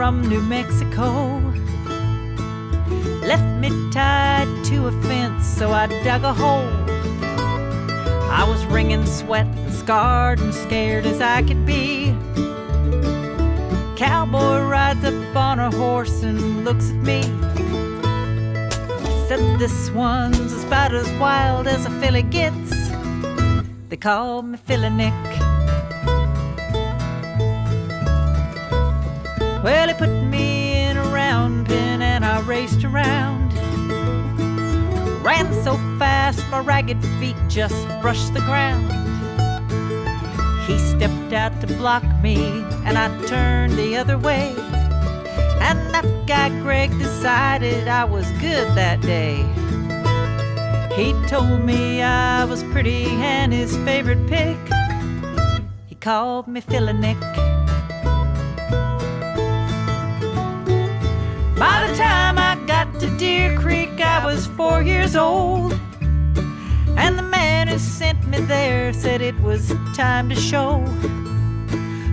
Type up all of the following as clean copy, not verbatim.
from New Mexico. Left me tied to a fence, so I dug a hole. I was wringing sweat and scarred and scared as I could be. Cowboy rides up on a horse and looks at me. He said, "This one's about as wild as a filly gets." They call me Philly Nick. Well, he put me in a round pen and I raced around. Ran so fast my ragged feet just brushed the ground. He stepped out to block me and I turned the other way. And that guy Greg decided I was good that day. He told me I was pretty and his favorite pick. He called me Philly Nick. By the time I got to Deer Creek, I was 4 years old. And the man who sent me there said it was time to show.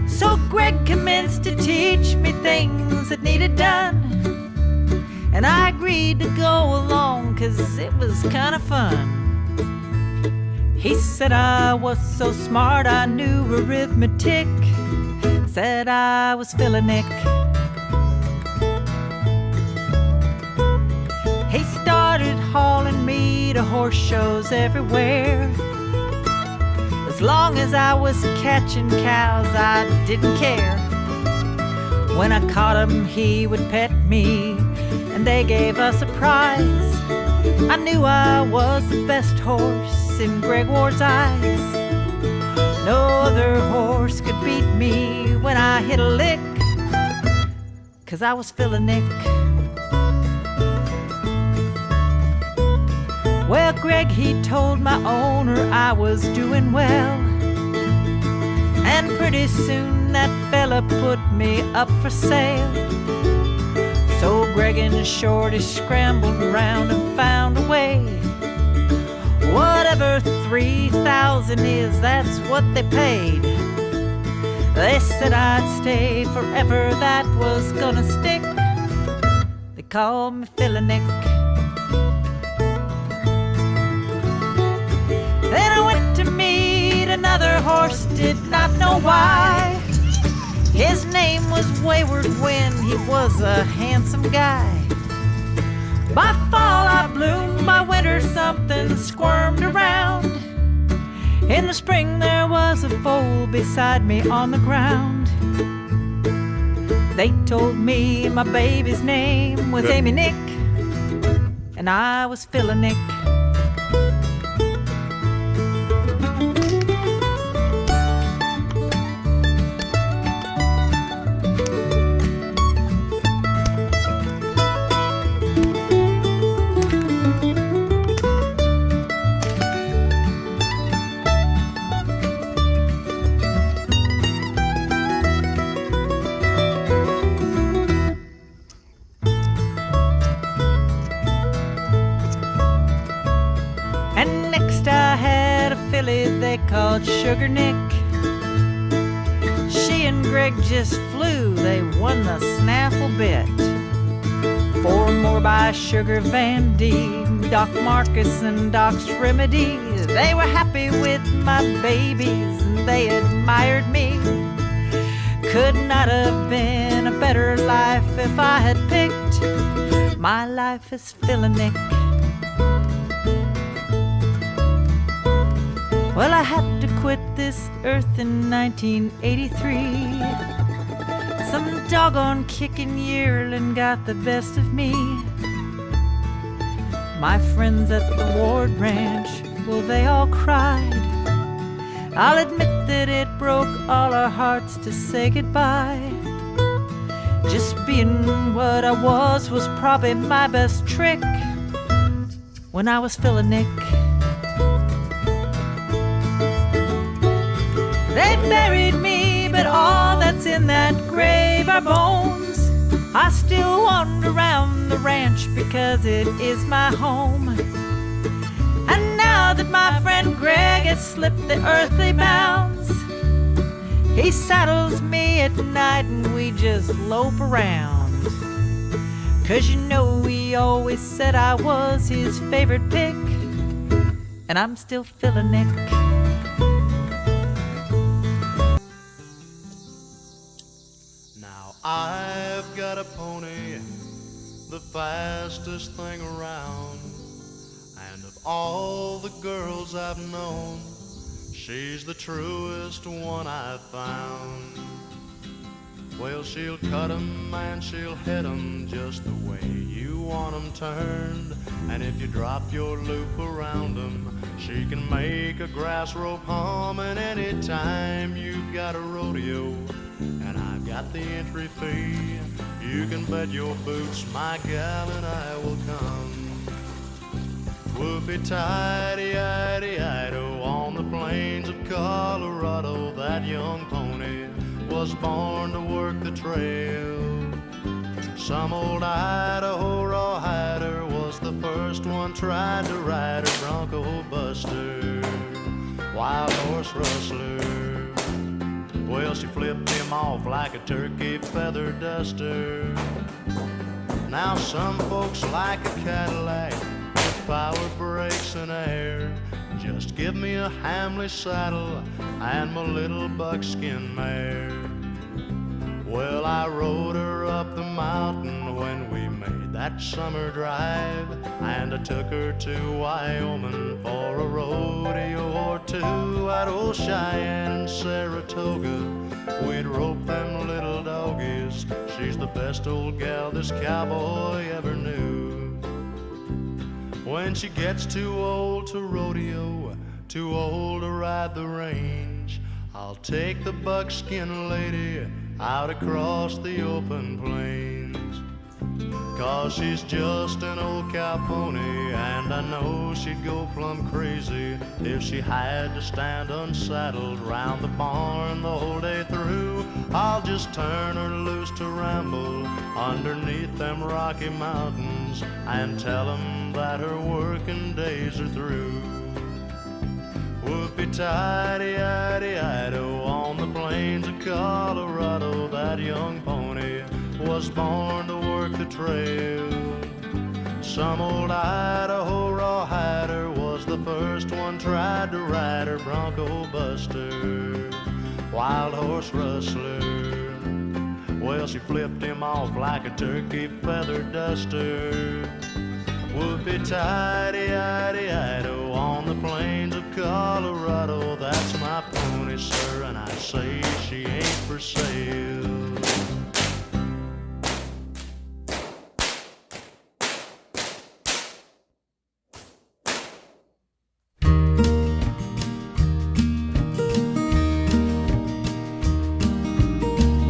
So Greg commenced to teach me things that needed done. And I agreed to go along 'cause it was kinda fun. He said I was so smart I knew arithmetic. Said I was Philly Nick. He started hauling me to horse shows everywhere. As long as I was catching cows, I didn't care. When I caught him, he would pet me, and they gave us a prize. I knew I was the best horse in Greg Ward's eyes. No other horse could beat me when I hit a lick, 'cause I was Philly Nick. Well, Greg, he told my owner I was doing well. And pretty soon that fella put me up for sale. So Greg and Shorty scrambled around and found a way. Whatever 3,000 is, that's what they paid. They said I'd stay forever, that was gonna stick. They called me Philly Nick. Then I went to meet another horse, did not know why. His name was Wayward Wind, he was a handsome guy. By fall I bloomed, by winter something squirmed around. In the spring there was a foal beside me on the ground. They told me my baby's name was Amy Nick, and I was Philly Nick. They called Sugar Nick. She and Greg just flew, they won the snaffle bet. 4 more by Sugar Van D, Doc Marcus and Doc's Remedy. They were happy with my babies and they admired me. Could not have been a better life if I had picked my life as Philly Nick. Well, I had to quit this earth in 1983. Some doggone kicking yearling got the best of me. My friends at the Ward Ranch, well, they all cried. I'll admit that it broke all our hearts to say goodbye. Just being what I was probably my best trick when I was Philly Nick. They buried me, but all that's in that grave are bones. I still wander around the ranch because it is my home. And now that my friend Greg has slipped the earthly bounds, he saddles me at night and we we just lope around. 'Cause you know he always said I was his favorite pick, and I'm still feeling Nick. Now I've got a pony, the fastest thing around, and of all the girls I've known, she's the truest one I've found. Well, she'll cut 'em and she'll hit 'em just the way you want 'em turned. And if you drop your loop around 'em, she can make a grass rope hum. And anytime you've got a rodeo and I've got the entry fee, you can bet your boots my gal and I will come. Whoopie-tidy-idy-ido on the plains of Colorado, that young pony was born to work the trail. Some old Idaho rawhider was the first one tried to ride her, bronco buster, wild horse rustler. Well, she flipped him off like a turkey feather duster. Now some folks like a Cadillac with power brakes and air. Just give me a Hamley saddle and my little buckskin mare. Well, I rode her up the mountain when we made that summer drive, and I took her to Wyoming for a rodeo or two. At old Cheyenne and Saratoga, we'd rope them little doggies. She's the best old gal this cowboy ever knew. When she gets too old to rodeo, too old to ride the range, I'll take the buckskin lady out across the open plains. 'Cause she's just an old cow pony, and I know she'd go plumb crazy if she had to stand unsaddled round the barn the whole day through. I'll just turn her loose to ramble underneath them Rocky Mountains and tell 'em that her working days are through. Whoopie-tidy-idy-ido on the plains of Colorado, that young pony was born to work the trail. Some old Idaho rawhider was the first one tried to ride her, bronco buster, wild horse rustler. Well, she flipped him off like a turkey feather duster. Whoopie-tidy-idy-ido on the plains of Colorado, that's my pony, sir, and I say she ain't for sale.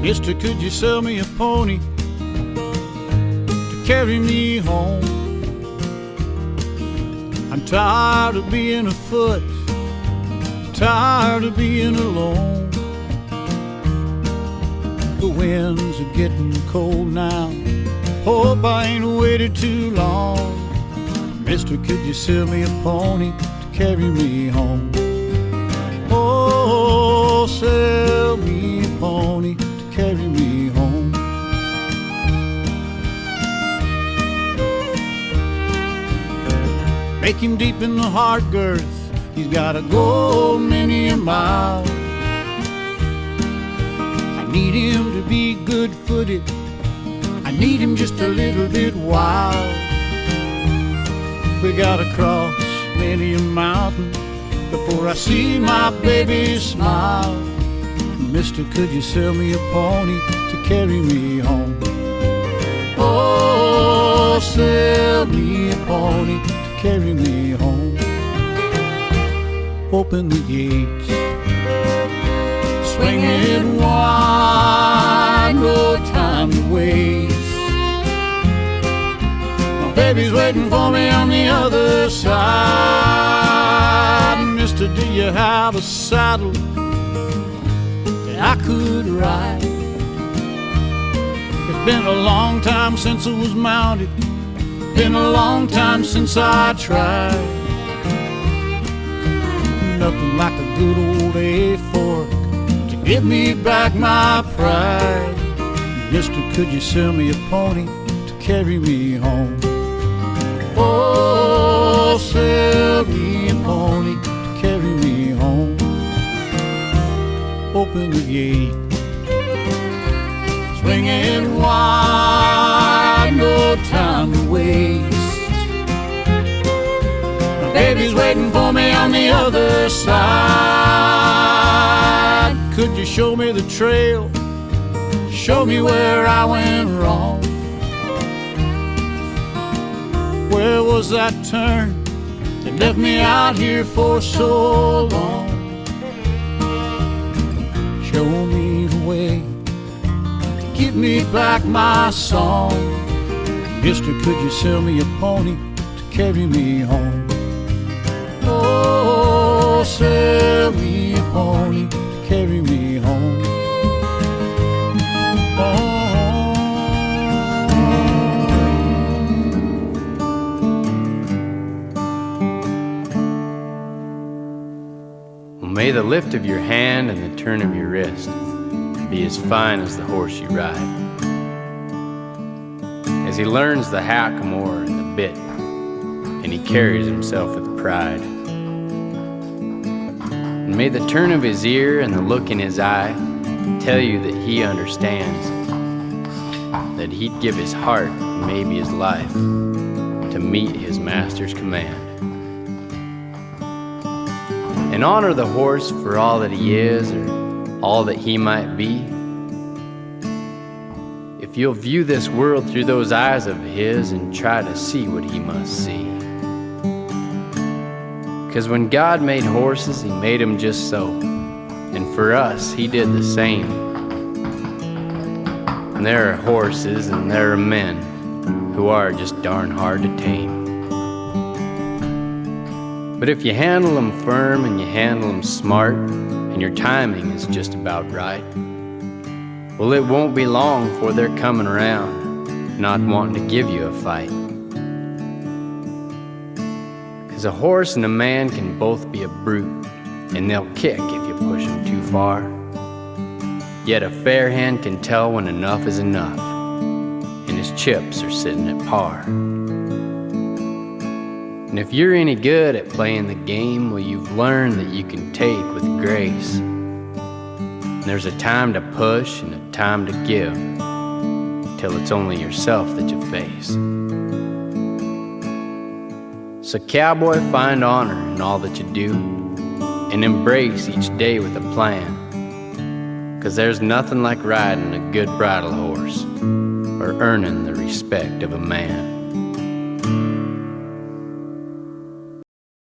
Mister, could you sell me a pony to carry me home? I'm tired of being afoot, tired of being alone. The winds are getting cold now, hope I ain't waited too long. Mister, could you sell me a pony to carry me home? Oh, sell me a pony to carry me home. Make him deep in the heart girth, he's gotta go many a mile. I need him to be good-footed, I need him just a little bit wild. We gotta cross many a mountain before I see my baby smile. Mister, could you sell me a pony to carry me home? Oh, sell me a pony to carry me home. Open the gates, swing it wide, no time to waste. My baby's waiting for me on the other side. Mister, do you have a saddle that I could ride? It's been a long time since I was mounted, been a long time since I tried. Nothing like a good old A fork to give me back my pride. Mister, could you sell me a pony to carry me home? Oh, sell me a pony to carry me home. Open the gate, swinging wide, no time to waste. My baby's waiting for me on the other side. Could you show me the trail? Show me where I went wrong. Where was that turn that left me out here for so long? Show me the way to give me back my song. Mister, could you sell me a pony to carry me home? Oh, sell me a pony to carry me home. May the lift of your hand and the turn of your wrist be as fine as the horse you ride. As he learns the hackamore and the bit, and he carries himself with pride. And may the turn of his ear and the look in his eye tell you that he understands, that he'd give his heart and maybe his life to meet his master's command. And honor the horse for all that he is or all that he might be. If you'll view this world through those eyes of his and try to see what he must see. 'Cause when God made horses, he made them just so. And for us, he did the same. And there are horses and there are men who are just darn hard to tame. But if you handle them firm and you handle them smart, and your timing is just about right, well, it won't be long before they're coming around, not wanting to give you a fight. 'Cause a horse and a man can both be a brute, and they'll kick if you push them too far. Yet a fair hand can tell when enough is enough, and his chips are sitting at par. And if you're any good at playing the game, well, you've learned that you can take with grace. And there's a time to push and a time to give, till it's only yourself that you face. So cowboy, find honor in all that you do, and embrace each day with a plan. 'Cause there's nothing like riding a good bridle horse, or earning the respect of a man.